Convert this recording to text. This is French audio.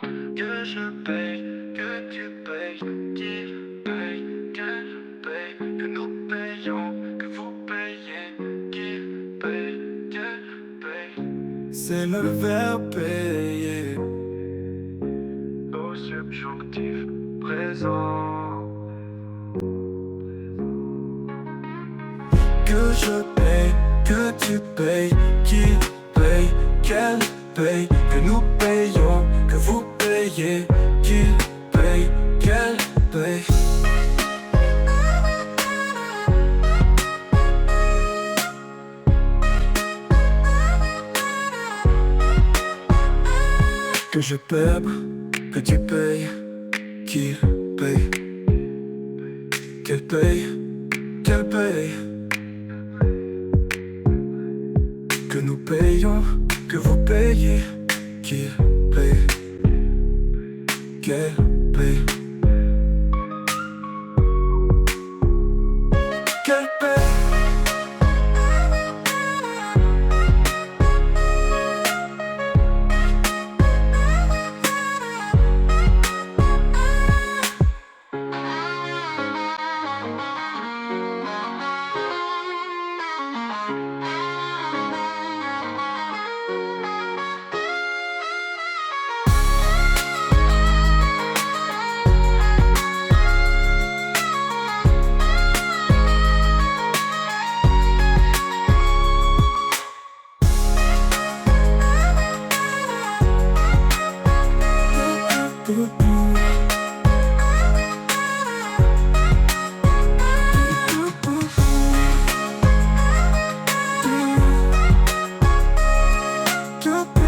Que je paye, que tu payes, qui paye, qu'elle paye, que nous payons, que vous payez, qui paye, qu'elle paye. C'est le verbe payer au subjonctif présent. Que je paye, que tu payes, qui paye, qu'elle paye, que nous payons, que vous payez, qui paye, qu'elle paye. Que je paie, que tu payes, qui paye, qu'elle paye, qu'elle paye. Que nous payons, que vous payez, qui paye, qu'elle paye, qu'elle paye. Que